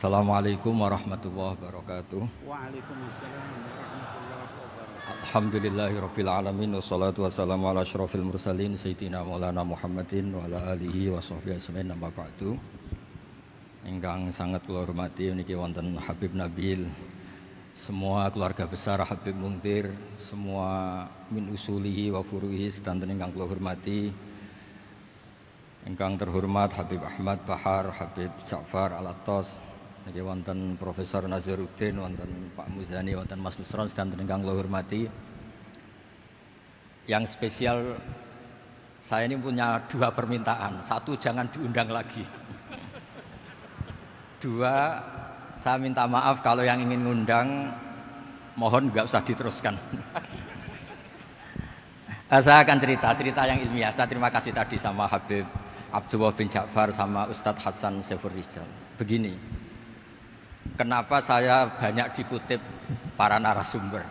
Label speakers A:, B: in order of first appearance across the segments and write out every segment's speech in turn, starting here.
A: Assalamualaikum warahmatullahi wabarakatuh.
B: Waalaikumsalam warahmatullahi wabarakatuh.
A: Alhamdulillahirabbil alamin wassalatu wassalamu ala asyrofil mursalin sayyidina Maulana Muhammadin wa ala alihi wa sahbihi ajmain amma ba'du. Ingkang sangat kula hormati niki wonten Habib Nabil, semua keluarga besar Habib Mungtir, semua min usulihi wa furuhi sedanten ingkang kula hormati. Ingkang terhormat Habib Ahmad Bahar, Habib Ja'far Al-Attas, niki wonten Profesor Nazaruddin, wonten Pak Muzani, wonten Mas Nusron sedanten ingkang kula hormati. Yang spesial, saya ini punya dua permintaan. Satu, jangan diundang lagi. Dua, saya minta maaf kalau yang ingin ngundang mohon nggak usah diteruskan. Saya akan cerita yang ilmiah. Saya terima kasih tadi sama Habib Abdullah bin Ja'far sama Ustadz Hasan Saifur Rijal. Begini, kenapa saya banyak dikutip para narasumber?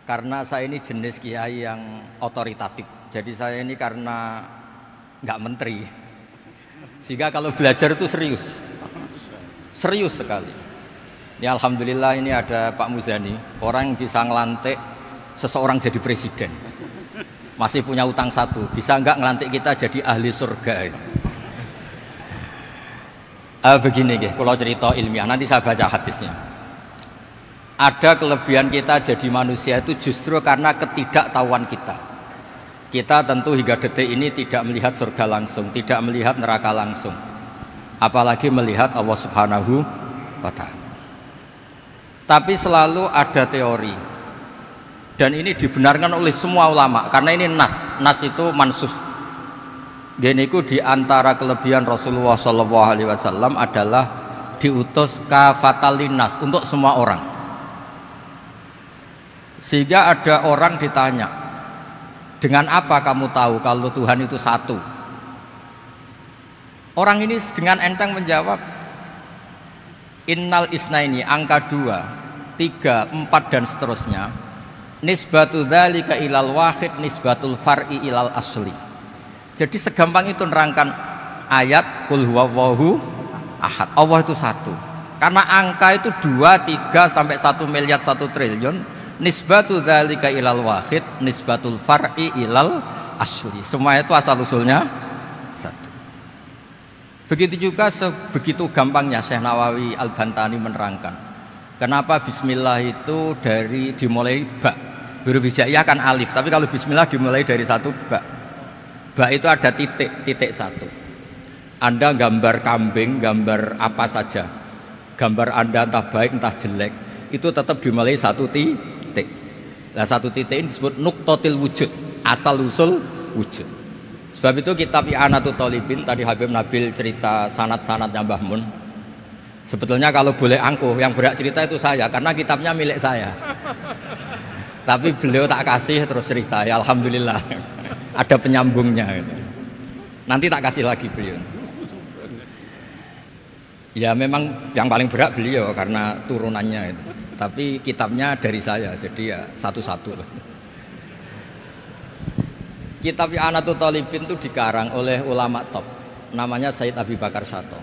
A: Karena saya ini jenis kiai yang otoritatif. Jadi saya ini karena nggak menteri, sehingga kalau belajar itu serius sekali. Ini alhamdulillah ini ada Pak Muzani, orang yang bisa ngelantik seseorang jadi presiden. Masih punya utang satu, bisa nggak ngelantik kita jadi ahli surga? Begini nggih, kalau cerita ilmiah, nanti saya baca hadisnya. Ada kelebihan kita jadi manusia itu justru karena ketidaktahuan kita. Kita tentu hingga detik ini tidak melihat surga langsung, tidak melihat neraka langsung, apalagi melihat Allah Subhanahu wa Ta'ala. Tapi selalu ada teori. Dan ini dibenarkan oleh semua ulama karena ini nas itu mansuh. Geniku di antara kelebihan Rasulullah SAW adalah diutus kafatal linnas untuk semua orang. Sehingga ada orang ditanya, dengan apa kamu tahu kalau Tuhan itu satu? Orang ini dengan enteng menjawab, innal isnaini, angka 2, 3, 4 dan seterusnya. Nisbatu dzalika ilal wahid nisbatul far'i ilal asli. Jadi segampang itu nerangkan ayat qul huwallahu ahad. Allah itu satu. Karena angka itu 2, 3 sampai 1 miliar 1 triliun. Nisbatu dzalika ilal wahid nisbatul far'i ilal asli. Semua itu asal usulnya satu. Begitu juga begitu gampangnya Syekh Nawawi Al-Bantani menerangkan. Kenapa bismillah itu dimulai ba. Huruf hijaiyah kan alif, tapi kalau bismillah dimulai dari satu ba. Ba itu ada titik satu. Anda gambar kambing, gambar apa saja, gambar Anda entah baik entah jelek, itu tetap dimulai satu titik. Nah, satu titik ini disebut nuqtatil wujud, asal usul wujud. Sebab itu kitab I'anatul Thalibin, tadi Habib Nabil cerita sanad-sanadnya Mbah Mun. Sebetulnya kalau boleh angkuh, yang berhak cerita itu saya, karena kitabnya milik saya. Tapi beliau tak kasih terus cerita, ya alhamdulillah. Ada penyambungnya gitu. Nanti tak kasih lagi beliau. Ya memang yang paling berhak beliau karena turunannya itu. Tapi kitabnya dari saya, jadi ya satu-satu. Kitab I'anatul Thalibin itu dikarang oleh ulama top, namanya Said Abi Bakar Syato.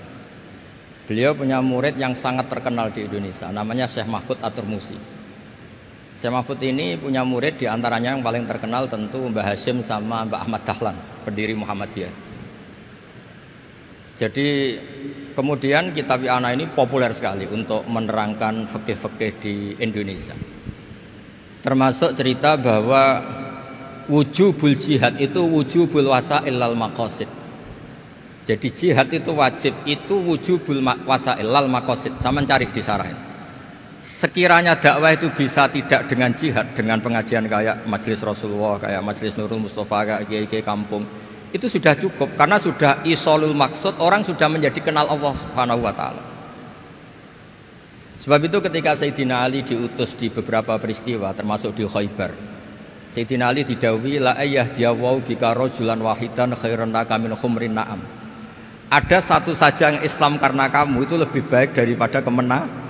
A: Beliau punya murid yang sangat terkenal di Indonesia, namanya Syekh Mahfud At-Turmusi. Syekh Mahfud ini punya murid, diantaranya yang paling terkenal tentu Mbah Hashim sama Mbah Ahmad Dahlan, pendiri Muhammadiyah. Jadi kemudian kitab I'anah ini populer sekali untuk menerangkan fikih-fikih di Indonesia. Termasuk cerita bahwa wujubul jihad itu wujubul wasail lal maqasid. Jadi jihad itu wajib, itu wujubul wasail lal maqasid. Sama cari di syarah. Sekiranya dakwah itu bisa tidak dengan jihad, dengan pengajian kayak Majelis Rasulullah, kayak Majelis Nurul Mustafa, kayak kiai-kiai kampung, itu sudah cukup karena sudah isolul maksud, orang sudah menjadi kenal Allah Subhanahu wa Ta'ala. Sebab itu ketika Sayyidina Ali diutus di beberapa peristiwa termasuk di Khaybar, Sayyidina Ali didhawuhi la ayyahdiyawu bika rajulan wahidan khairan laka min khumrin na'am. Ada satu saja yang Islam karena kamu itu lebih baik daripada kemenangan.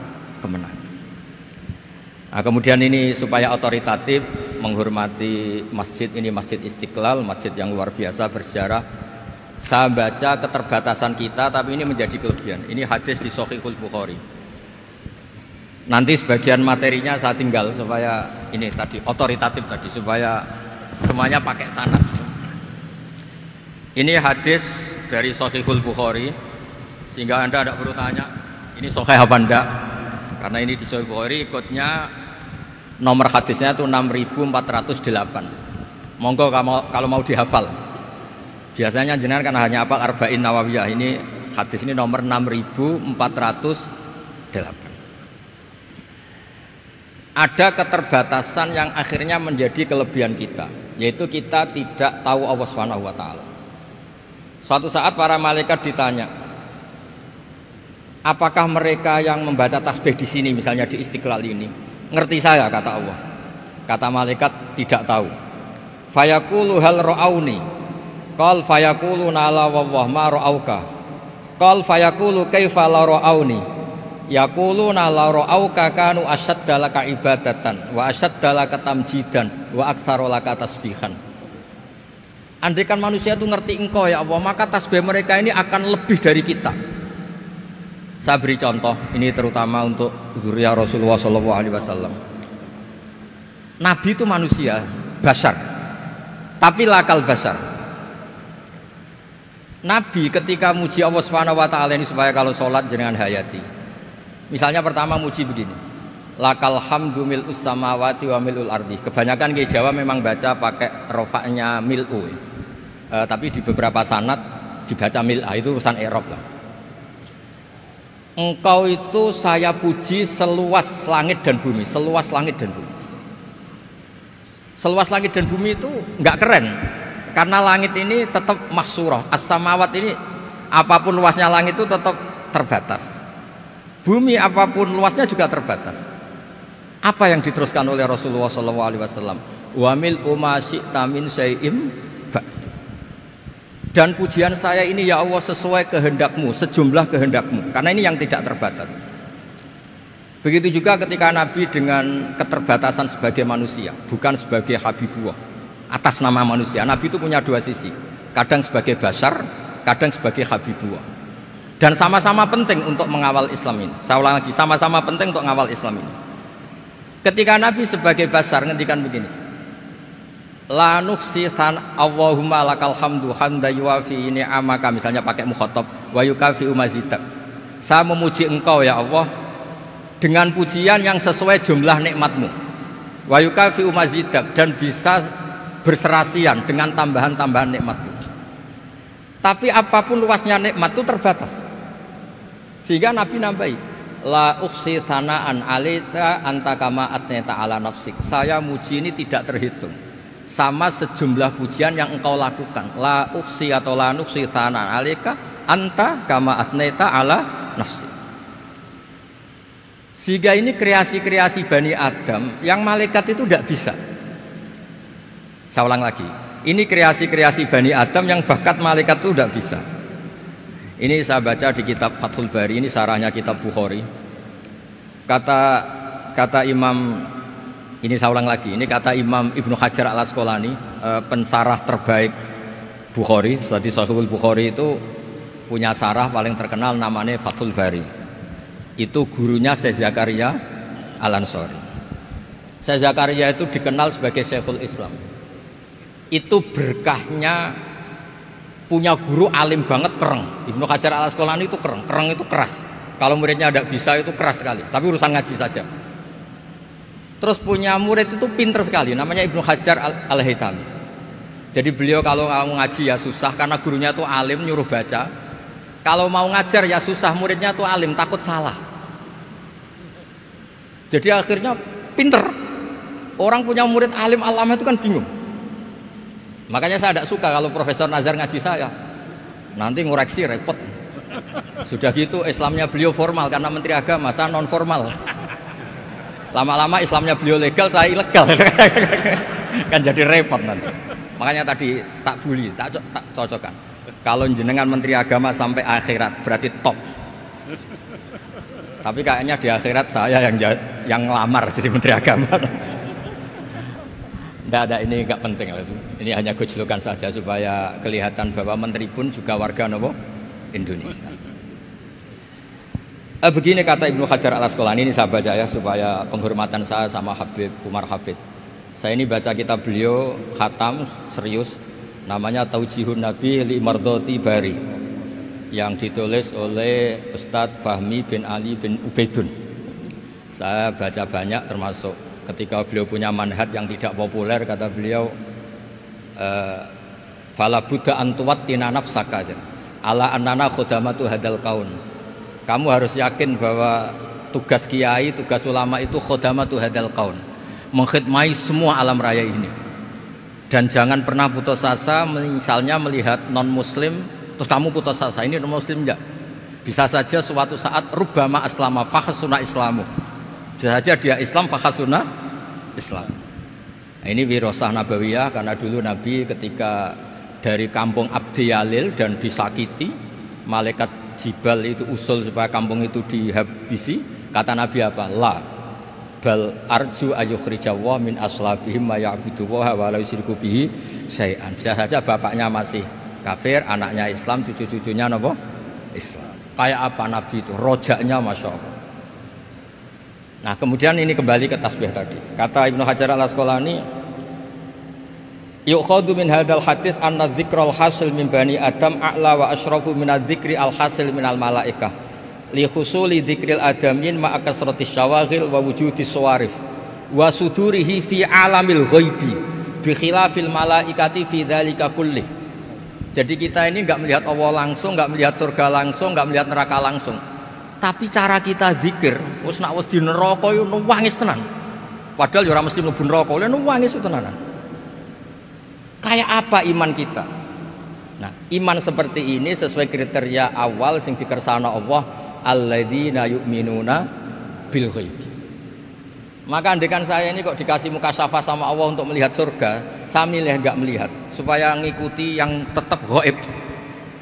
A: Nah, kemudian ini supaya otoritatif menghormati masjid ini, Masjid Istiqlal, masjid yang luar biasa bersejarah. Saya baca keterbatasan kita, tapi ini menjadi kelebihan. Ini hadis di Shahihul Bukhari. Nanti sebagian materinya saya tinggal supaya ini tadi otoritatif tadi, supaya semuanya pakai sanad. Ini hadis dari Shahihul Bukhari, sehingga Anda tidak perlu tanya ini sahih apa enggak, karena ini di Shahihul Bukhari. Ikutnya nomor hadisnya itu 6408. Monggo kalau mau dihafal. Biasanya jenengan kan hanya hafal Arba'in Nawawiyah. Ini hadis ini nomor 6408. Ada keterbatasan yang akhirnya menjadi kelebihan kita, yaitu kita tidak tahu Allah Subhanahu wa taala. Suatu saat para malaikat ditanya, apakah mereka yang membaca tasbih di sini, misalnya di Istiqlal ini, ngerti saya? Kata Allah. Kata malaikat, tidak tahu. Fayaqulu hal ra'auni. Qal fayaqulu la wallah ma ra'auka. Qal fayaqulu kaifa la ra'auni. Yaquluna la ra'auka kanu asyadda laka ibadatan wa asyadda laka tamjidan wa aktsara laka tasbihan. Andaikan manusia itu ngerti engkau ya Allah, maka tasbih mereka ini akan lebih dari kita. Saya beri contoh, ini terutama untuk zuriat Rasulullah SAW. Nabi itu manusia, basar, tapi lakal basar. Nabi ketika muji Allah Subhanahu wa taala ini supaya kalau sholat jenengan hayati. Misalnya pertama muji begini, lakal hamdu mil'us samawati wa mil'ul ardi. Kebanyakan di Jawa memang baca pakai rofaknya mil'u, tapi di beberapa sanad dibaca mil'a, itu urusan i'rab lah. Engkau itu saya puji seluas langit dan bumi, seluas langit dan bumi. Seluas langit dan bumi itu nggak keren, karena langit ini tetap mahsurah, as-samawat ini apapun luasnya langit itu tetap terbatas. Bumi apapun luasnya juga terbatas. Apa yang diteruskan oleh Rasulullah SAW? Wa mil'u ma syi'ta min syai'im ba'du. Dan pujian saya ini ya Allah sesuai kehendakmu, sejumlah kehendakmu. Karena ini yang tidak terbatas. Begitu juga ketika Nabi dengan keterbatasan sebagai manusia, bukan sebagai Habibullah, atas nama manusia. Nabi itu punya dua sisi, kadang sebagai basar, kadang sebagai Habibullah. Dan sama-sama penting untuk mengawal Islam ini. Saya ulang lagi, sama-sama penting untuk mengawal Islam ini. Ketika Nabi sebagai basar ngendikan begini, la nuhsi Allahumma lakal hamdu hamda yuwafi ni'amaka, misalnya pakai mukhatab, wa yukafi umazidak. Saya memuji engkau ya Allah dengan pujian yang sesuai jumlah nikmatmu, wa yukafi umazidak, dan bisa berserasian dengan tambahan-tambahan nikmatmu. Tapi apapun luasnya nikmat itu terbatas. Sehingga Nabi nambahi, la ukhsi thana'an alita anta kama atneta ala nafsik. Saya muji ini tidak terhitung, sama sejumlah pujian yang engkau lakukan. La ukhsi atau la nukhsi thana'an alika anta kama atneta ala nafsik. Sehingga ini kreasi-kreasi Bani Adam yang malaikat itu tidak bisa. Saya ulang lagi, ini kreasi-kreasi Bani Adam yang bakat malaikat itu tidak bisa. Ini saya baca di kitab Fathul Bari, ini sarahnya kitab Bukhari. Kata Imam, ini saya ulang lagi, ini kata Imam Ibnu Hajar al-Asqalani, pensarah terbaik Bukhari. Jadi Sahihul Bukhari itu punya sarah paling terkenal namanya Fathul Bari. Itu gurunya Syekh Zakaria Al-Ansari. Syekh Zakaria itu dikenal sebagai Syekhul Islam. Itu berkahnya punya guru alim banget, kereng. Ibnu Hajar al-Asqalani itu kereng itu keras. Kalau muridnya tidak bisa itu keras sekali, tapi urusan ngaji saja. Terus punya murid itu pinter sekali, namanya Ibnu Hajar al-Haytami. Jadi beliau kalau mau ngaji ya susah, karena gurunya itu alim, nyuruh baca. Kalau mau ngajar ya susah, muridnya itu alim, takut salah. Jadi akhirnya pinter. Orang punya murid alim alama itu kan bingung. Makanya saya tidak suka kalau Profesor Nazar ngaji saya, nanti ngoreksi repot. Sudah gitu Islamnya beliau formal karena Menteri Agama, saya non formal. Lama-lama Islamnya beliau legal, saya ilegal. Kan jadi repot nanti. Makanya tadi tak bully, tak cocokkan. Kalau jenengan Menteri Agama sampai akhirat berarti top. Tapi kayaknya di akhirat saya yang ngelamar jadi Menteri Agama. Tidak, ini enggak penting. Ini hanya gojlokan saja supaya kelihatan bahwa menteri pun juga warga nopo Indonesia. Begini kata Ibnu Hajar Al Asqalani, ini saya baca ya supaya penghormatan saya sama Habib Umar Hafid. Saya ini baca kitab beliau khatam serius, namanya Taujihun Nabi li Mardhati Bari, yang ditulis oleh Ustadz Fahmi bin Ali bin Ubaidun. Saya baca banyak, termasuk ketika beliau punya manhaj yang tidak populer, kata beliau fala buddha antuwattina nafsaka ala annana khudamatu hadal kaun. Kamu harus yakin bahwa tugas kiai, tugas ulama itu khudamatu hadal kaun, mengkhidmati semua alam raya ini. Dan jangan pernah putus asa, misalnya melihat non muslim terus kamu putus asa, ini non muslim enggak. Bisa saja suatu saat rubbama aslama fakhsuna islamu, bisa saja dia Islam fakhsuna Islam. Nah, ini wirasah nabawiyah, karena dulu Nabi ketika dari kampung Abdi Yalil dan disakiti, malaikat Jibal itu usul supaya kampung itu dihabisi, kata Nabi apa? La bal arju ayukhrijawah min aslabihim ma ya'budu wa la yusyriku bihi syai'an. Bisa saja bapaknya masih kafir, anaknya Islam, cucu-cucunya napa? Islam. Kayak apa Nabi itu? Rojaknya Masya Allah. Nah kemudian ini kembali ke tasbih tadi. Kata Ibnu Hajar Al Asqalani, yukhadu min hadal hadis anna dzikral hasil min bani Adam a'la wa asyrafu min adzikri al hasil min al malaikah li husuli dzikril adamin ma akasratis syawaghil wa wujudis sawarif wa sudurihi fi alamil ghaibi bi khilafil malaikati fi dzalika kullih. Jadi kita ini enggak melihat Allah langsung, enggak melihat surga langsung, enggak melihat neraka langsung. Tapi cara kita zikir, wis nek wis di neraka yo nuwangis tenan. Padahal yo ora mesti mlebu neraka, lha nuwangis tenanan. Kayak apa iman kita? Nah, iman seperti ini sesuai kriteria awal sing dikersana Allah, alladzina yu'minuna bil ghaib. Maka andekan saya ini kok dikasih mukasyafah sama Allah untuk melihat surga, saya milih enggak melihat supaya ngikuti yang tetap ghaib.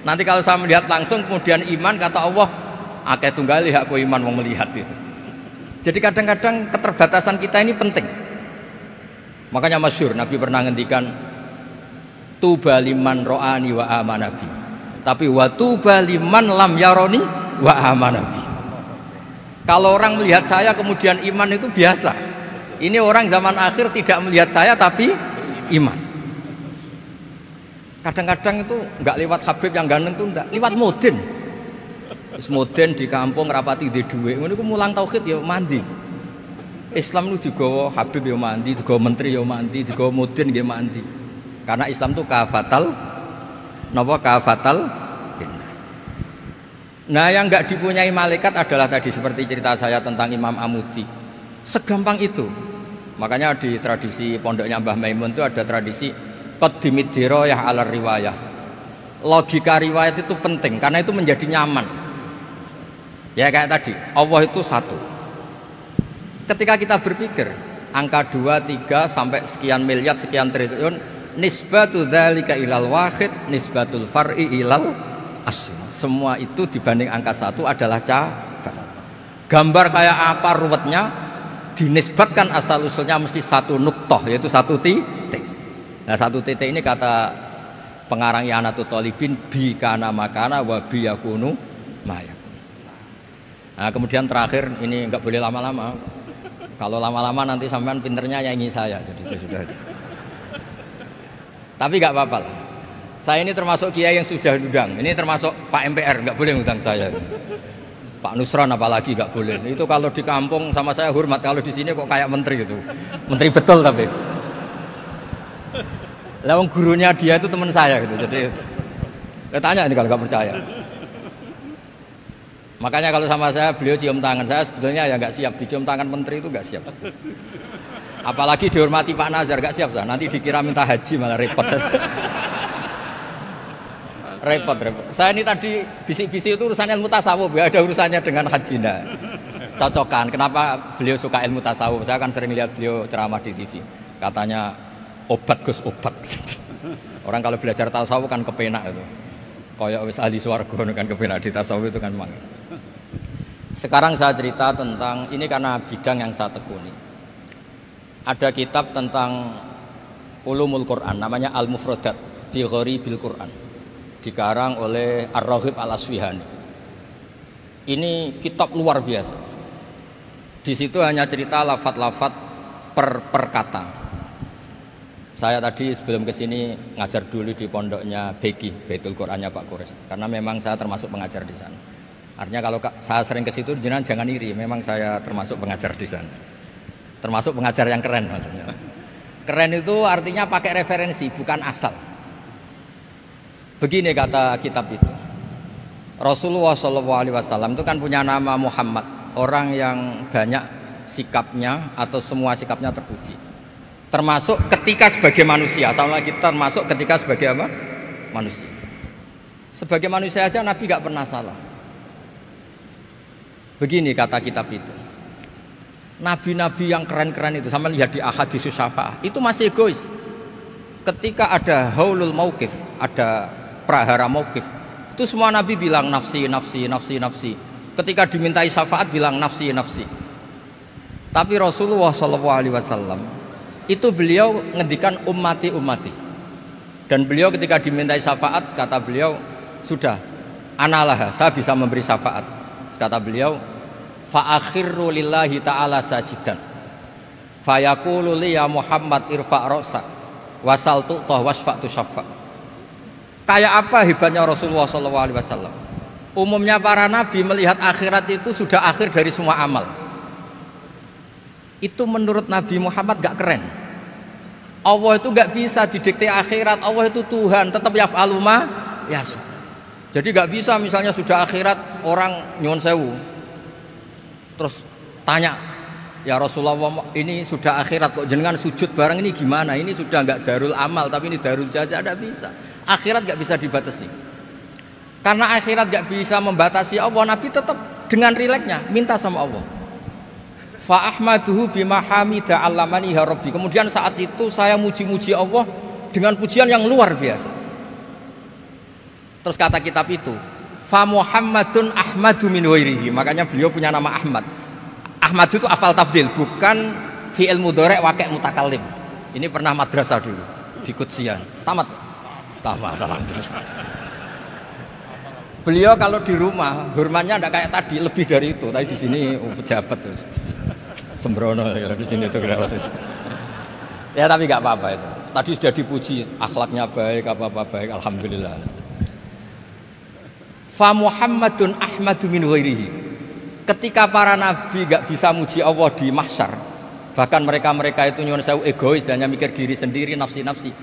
A: Nanti kalau saya melihat langsung kemudian iman, kata Allah, akeh tunggali aku iman mau melihat itu. Jadi kadang-kadang keterbatasan kita ini penting. Makanya masyhur Nabi pernah ngendikan tuba liman ro'ani wa amanabi, tapi wa tuba liman lam yaroni wa amanabi. Kalau orang melihat saya kemudian iman itu biasa. Ini orang zaman akhir tidak melihat saya tapi iman. Kadang-kadang itu enggak lewat Habib yang ganteng itu enggak, lewat Mudin. Wis Mudin di kampung rapati di dhuwit, ngono iku mulang tauhid ya mandi. Islam itu digawa Habib ya mandi, digawa menteri ya mandi, digawa Mudin ya mandi. Karena Islam itu kafatal napa kafatal dinnas. Nah yang enggak dipunyai malaikat adalah tadi seperti cerita saya tentang Imam Amudi. Segampang itu. Makanya di tradisi pondoknya Mbah Maimun itu ada tradisi qaddimid dirayah ala riwayah. Logika riwayat itu penting karena itu menjadi nyaman. Ya kayak tadi, Allah itu satu. Ketika kita berpikir angka 2, 3 sampai sekian miliar, sekian triliun, nisbatu dzalika ilal wahid, nisbatul far'i ilal asl. Semua itu dibanding angka 1 adalah cabang. Gambar kayak apa ruwetnya, dinisbatkan asal usulnya mesti satu nuktoh, yaitu satu titik. Nah satu titik ini kata pengarang I'anatul Talibin, bi kana makana wa bi yakunu mayak. Nah kemudian terakhir ini enggak boleh lama-lama. Kalau lama-lama nanti sampean pinternya nyanyi saya, jadi itu sudah. Tapi enggak apa-apa lah. Saya ini termasuk kiai yang sudah diundang. Ini termasuk Pak MPR, enggak boleh ngundang saya. Pak Nusron apalagi enggak boleh. Itu kalau di kampung sama saya hormat, kalau di sini kok kayak menteri gitu. Menteri betul tapi. Lawang gurunya dia itu teman saya gitu. Jadi tanya ini kalau enggak percaya. Makanya kalau sama saya beliau cium tangan, saya sebetulnya ya nggak siap dicium tangan menteri itu nggak siap. Apalagi dihormati Pak Nazar nggak siap, nanti dikira minta haji malah repot. repot. Saya ini tadi bisik-bisik itu urusan ilmu tasawuf, ya ada urusannya dengan haji. Nah, cocokan. Kenapa beliau suka ilmu tasawuf? Saya kan sering lihat beliau ceramah di TV. Katanya obat Gus obat. Orang kalau belajar tasawuf kan kepenak itu. Kayak wis ahli swarga kan kepenak di tasawuf itu kan memang. Sekarang saya cerita tentang ini karena bidang yang saya tekuni. Ada kitab tentang Ulumul Quran, namanya Al-Mufradat fi Gharibil Quran, dikarang oleh Ar-Raghib Al-Asfihani. Ini kitab luar biasa. Di situ hanya cerita lafat-lafat per kata. Saya tadi sebelum kesini ngajar dulu di pondoknya Beki, Baitul Qurannya Pak Kures, karena memang saya termasuk pengajar di sana. Artinya kalau saya sering ke situ, jangan iri, memang saya termasuk pengajar di sana. Termasuk pengajar yang keren maksudnya. Keren itu artinya pakai referensi, bukan asal. Begini kata kitab itu. Rasulullah SAW itu kan punya nama Muhammad, orang yang banyak sikapnya atau semua sikapnya terpuji. Termasuk ketika sebagai manusia, sama kita termasuk ketika sebagai apa? Manusia. Sebagai manusia aja Nabi gak pernah salah. Begini kata kitab itu. Nabi-nabi yang keren-keren itu, sama lihat di Ahadits Syafa'ah, itu masih egois. Ketika ada haulul mauqif, ada prahara mauqif, itu semua Nabi bilang nafsi, nafsi, nafsi, nafsi. Ketika dimintai syafaat bilang nafsi, nafsi. Tapi Rasulullah SAW itu beliau ngendikan ummati, ummati. Dan beliau ketika dimintai syafaat kata beliau, sudah, analah, saya bisa memberi syafaat. Kata beliau, fa'akhirru lillahi ta'ala sajidan fayaqulu li ya Muhammad irfa' ra'sak wasal tu'tah wasfa'tu syafa'. Kayak apa hebatnya Rasulullah SAW? Umumnya para nabi melihat akhirat itu sudah akhir dari semua amal. Itu menurut Nabi Muhammad gak keren. Allah itu gak bisa didikte akhirat. Allah itu Tuhan, tetap yaf'alu ma yasha. Jadi gak bisa misalnya sudah akhirat orang nyuwun sewu terus tanya, ya Rasulullah ini sudah akhirat kok jenengan sujud bareng ini gimana? Ini sudah nggak darul amal tapi ini darul jaza. Tidak bisa. Akhirat nggak bisa dibatasi. Karena akhirat nggak bisa membatasi Allah, Nabi tetap dengan rileksnya minta sama Allah. Fa ahmaduhu bima hamida 'allamani ya Rabbi. Kemudian saat itu saya muji-muji Allah dengan pujian yang luar biasa. Terus kata kitab itu, fa Muhammadun Ahmadu min ghairihi. Makanya beliau punya nama Ahmad. Ahmad itu afal tafdil, bukan fi'il mudhari' waqi' mutakallim. Ini pernah madrasah dulu di Kutsian. Tamat. Beliau kalau di rumah hormatnya tidak kayak tadi, lebih dari itu. Tadi di sini pejabat terus. Sembrono ya di sini itu kenapa itu. Ya tapi nggak apa-apa itu. Tadi sudah dipuji, akhlaknya baik, apa-apa baik, alhamdulillah. Fa Muhammadun Ahmadu min ghairihi. Ketika para nabi gak bisa muji Allah di mahsyar, bahkan mereka itu nyuwun sewu egois, hanya mikir diri sendiri, nafsi-nafsi.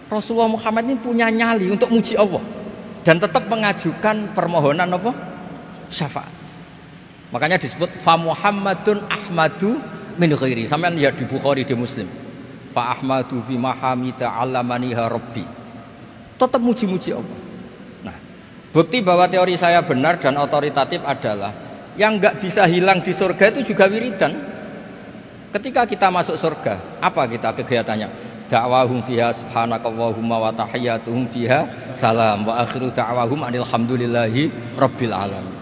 A: Rasulullah Muhammad ini punya nyali untuk muji Allah dan tetap mengajukan permohonan apa? Syafaat. Makanya disebut fa Muhammadun Ahmadu min ghairihi. Sampeyan lihat di Bukhari, di Muslim. Fa Ahmadu fi mahamida 'allamaniha Rabbi. Tetap muji-muji Allah. Bukti bahwa teori saya benar dan otoritatif adalah yang nggak bisa hilang di surga itu juga wiridan. Ketika kita masuk surga, apa kita kegiatannya? Da'wahum fiha subhanakallahumma wa tahiyyatuhum fiha salam wa akhiru da'wahum alhamdulillahi rabbil alamin.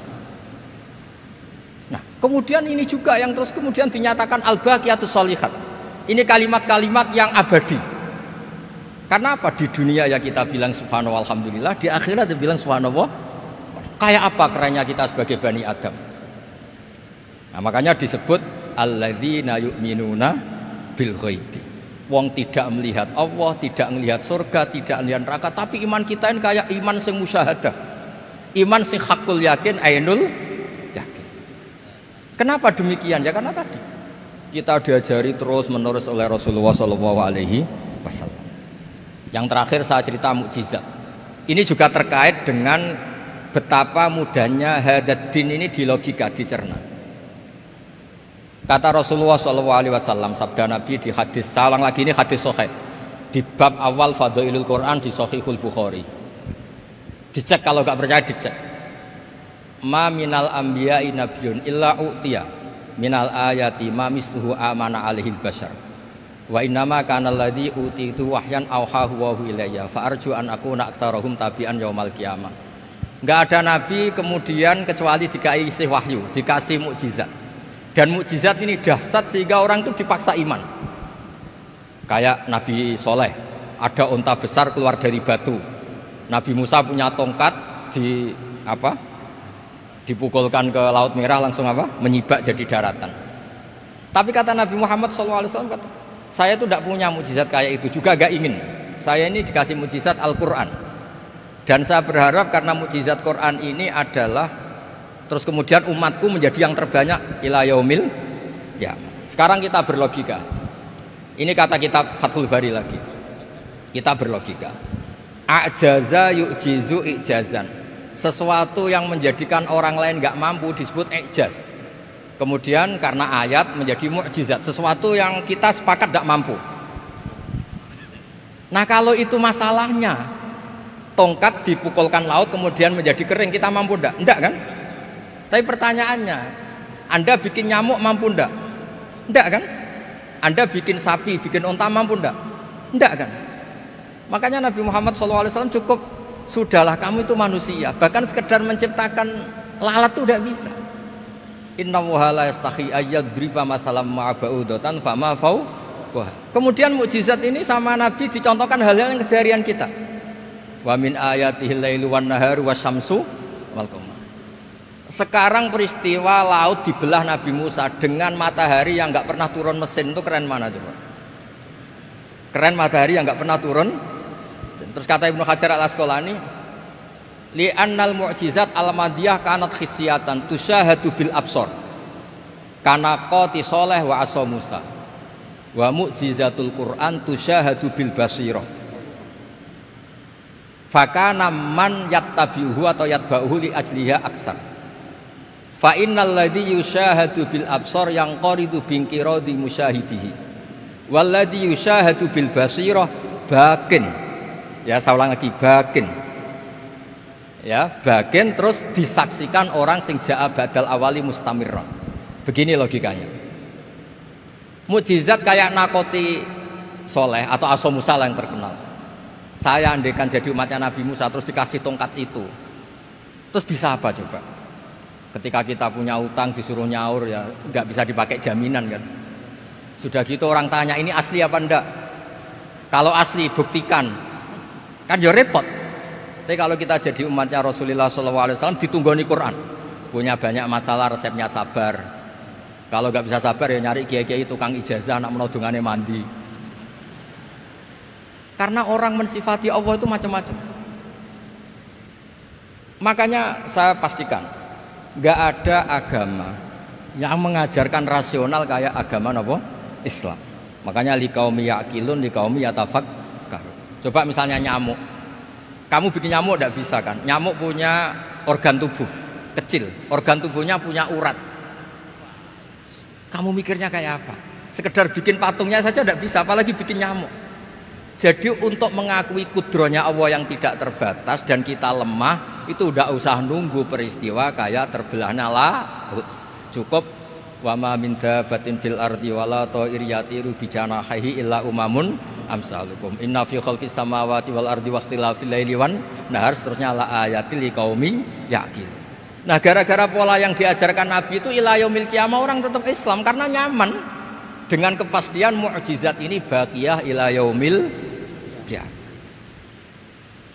A: Nah, kemudian ini juga yang terus kemudian dinyatakan al-baqiyatus sholihat. Ini kalimat-kalimat yang abadi. Karena apa? Di dunia ya kita bilang subhanallah alhamdulillah, di akhirat dia bilang subhanallah. Kayak apa kerennya kita sebagai Bani Adam. Nah, makanya disebut alladzina yu'minuna bil ghaibi. Wong tidak melihat Allah, tidak melihat surga, tidak melihat neraka, tapi iman kita ini kayak iman sing musyahadah. Iman sing hakul yakin, ainul yakin. Kenapa demikian? Ya karena tadi kita diajari terus menerus oleh Rasulullah SAW. Yang terakhir saya cerita mukjizat. Ini juga terkait dengan betapa mudahnya hadaddin ini di logika, dicerna. Kata Rasulullah SAW, sabda Nabi di hadis, salang lagi ini hadis sahih di bab awal Fadailul Quran di Sahihul Bukhari. Dicek kalau nggak percaya dicek. Ma minal anbiya'i nabiyyun illa u'tiya minal ayati ma misluhu amana alaihil bashar. Wa innama kana alladzi utitu wahyan auhahu wa ilayya fa arju an akuna aktsarahum tabi'an yaumal qiyamah. Enggak ada nabi kemudian kecuali dikasih wahyu, dikasih mukjizat. Dan mukjizat ini dahsyat sehingga orang itu dipaksa iman. Kayak Nabi Soleh, ada unta besar keluar dari batu. Nabi Musa punya tongkat dipukulkan ke Laut Merah langsung menyibak jadi daratan. Tapi kata Nabi Muhammad SAW, kata, saya itu tidak punya mukjizat kayak itu, juga gak ingin. Saya ini dikasih mukjizat Al-Quran. Dan saya berharap karena mukjizat Quran ini adalah terus kemudian umatku menjadi yang terbanyak ila yaumil qiyamah. Sekarang kita berlogika. Ini kata kitab Fathul Bari lagi. Kita berlogika. A'jaza yu'jizu i'jazan. Sesuatu yang menjadikan orang lain gak mampu disebut i'jaz. Kemudian karena ayat menjadi mukjizat, sesuatu yang kita sepakat tidak mampu. Nah kalau itu masalahnya, tongkat dipukulkan laut kemudian menjadi kering, kita mampu enggak? Enggak kan? Tapi pertanyaannya, Anda bikin nyamuk mampu enggak? Enggak kan? Anda bikin sapi, bikin unta mampu enggak? Enggak kan? Makanya Nabi Muhammad SAW cukup, sudahlah kamu itu manusia, bahkan sekedar menciptakan lalat itu udah bisa. Inna Allaha la yastahi ayyadriba masalam ma'aba'udatan fama fawqaha. Kemudian mukjizat ini sama Nabi dicontohkan hal-hal yang keseharian kita. Wa min ayatihil lailu wan naharu wasyamsu wal qamar. Sekarang peristiwa laut dibelah Nabi Musa dengan matahari yang enggak pernah turun mesin, itu keren mana coba? Keren matahari yang enggak pernah turun mesin. Terus kata Ibnu Hajar Al-Asqalani, li'annal mu'jizat al-madiyah kanat khisyatan tusyahadu bil absor kana qati soleh wa asa Musa wa mu'jizatul Qur'an tusyahadu bil basirah fakana man yattabi'uhu atau yatba'uhu li ajliha aksar fa innal ladhi yusyahadu bil absor yang qaridu bingkiradi musyahidihi wal ladhi yusyahadu bil basirah bakin. Ya saya ulang lagi, bakin. Ya, bagian terus disaksikan orang sing ja'a badal awali mustamirron. Begini logikanya. Mukjizat kayak nakoti Soleh atau Asa Musa yang terkenal. Saya andaikan jadi umatnya Nabi Musa terus dikasih tongkat itu, terus bisa apa coba? Ketika kita punya utang disuruh nyaur, ya nggak bisa dipakai jaminan kan. Sudah gitu orang tanya ini asli apa enggak? Kalau asli buktikan, kan ya repot. Tapi kalau kita jadi umatnya Rasulullah SAW ditunggoni Quran, punya banyak masalah resepnya sabar. Kalau nggak bisa sabar ya nyari kiai-kiai tukang ijazah nak menodongannya mandi. Karena orang mensifati Allah itu macam-macam. Makanya saya pastikan nggak ada agama yang mengajarkan rasional kayak agama apa? Islam. Makanya liqaumi yaqilun liqaumi yatafakkarun. Coba misalnya nyamuk. Kamu bikin nyamuk tidak bisa kan? Nyamuk punya organ tubuh kecil, organ tubuhnya punya urat. Kamu mikirnya kayak apa? Sekedar bikin patungnya saja tidak bisa, apalagi bikin nyamuk. Jadi untuk mengakui kudrohnya Allah yang tidak terbatas dan kita lemah, itu udah usah nunggu peristiwa kayak terbelahnya laut. Cukup wa ma min dabatin fil ardi wala ta'ir yatiru bi janahihi illa umamun amsalukum inna fi khalqis samawati wal ardi waqtilafil laili wan nahar, seterusnya la ayatil liqaumi yaqil. Nah, gara-gara pola yang diajarkan Nabi itu ila yaumil qiyamah orang tetap Islam karena nyaman dengan kepastian mukjizat ini baqiyah ila yaumil qiyamah.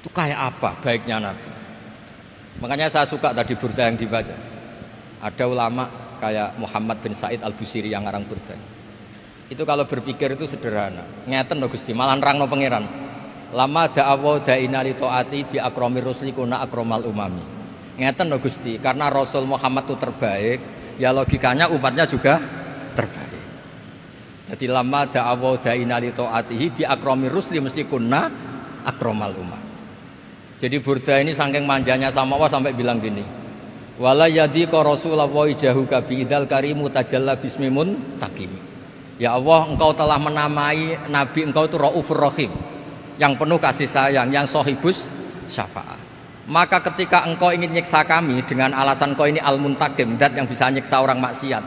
A: Itu kayak apa baiknya Nabi? Makanya saya suka tadi burda yang dibaca. Ada ulama kayak Muhammad bin Said Al-Busiri yang ngarang burda. Itu kalau berpikir itu sederhana. Ngeten lho Gusti, malah nerangno pangeran. Lama da'awa da'ina li ta'ati bi akramir rusli kuna akramal umami. Ngeten lho Gusti, karena Rasul Muhammad itu terbaik, ya logikanya umatnya juga terbaik. Jadi lama da'awa da'ina li ta'atihi bi akramir rusli mesti kuna akramal umami. Jadi burda ini saking manjanya sama Allah sampai bilang gini. Wala yadhiqa Rasulullah jahuka bi idzal karimu tajalla bismimun takimi. Ya Allah, engkau telah menamai Nabi engkau itu Raufur Rahim, yang penuh kasih sayang, yang sohibus syafa'ah. Maka ketika engkau ingin nyiksa kami dengan alasan engkau ini al-muntakim, dat yang bisa nyiksa orang maksiat,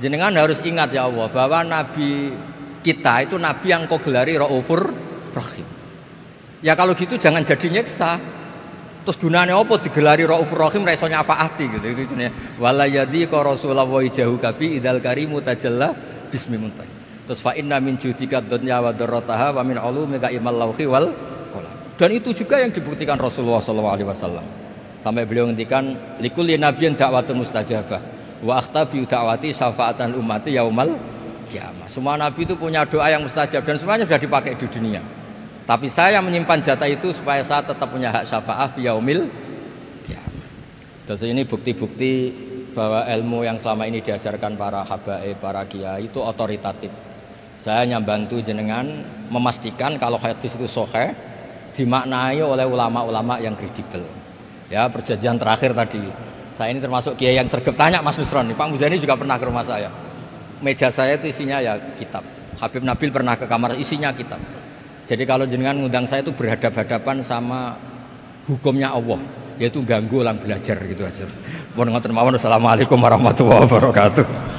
A: jenengan harus ingat ya Allah bahwa Nabi kita itu Nabi yang engkau gelari Raufur Rahim. Ya kalau gitu jangan jadi nyiksa. Terus gunanya apa digelari Raufur Rahim ra iso nyafaati gitu itu jenenge. Wala yadhiqa Rasulullah jahuka bi idzal karimu tajalla bismi muntah. Terus fa inna min judika dunya wa darrataha wa min ulumika imal lauhi wal qalam. Dan itu juga yang dibuktikan Rasulullah SAW. Sampai beliau ngendikan likulli nabiyyin da'watun mustajabah wa akhtabi da'wati syafa'atan ummati yaumal qiyamah. Semua nabi itu punya doa yang mustajab dan semuanya sudah dipakai di dunia. Tapi saya menyimpan jatah itu supaya saya tetap punya hak syafaat fi yaumil qiyamah. Terus ini bukti-bukti bahwa ilmu yang selama ini diajarkan para habaib, para kiai itu otoritatif. Saya hanya bantu jenengan memastikan kalau hadis itu sahih dimaknai oleh ulama-ulama yang kredibel. Ya, perjanjian terakhir tadi. Saya ini termasuk kiai yang sregep, tanya Mas Nusron, Pak Muzani juga pernah ke rumah saya. Meja saya itu isinya ya kitab. Habib Nabil pernah ke kamar, isinya kitab. Jadi kalau jenengan ngundang saya itu berhadap-hadapan sama hukumnya Allah, yaitu ganggu orang belajar gitu aja. Mohon ngoten mawon. Assalamualaikum warahmatullahi wabarakatuh.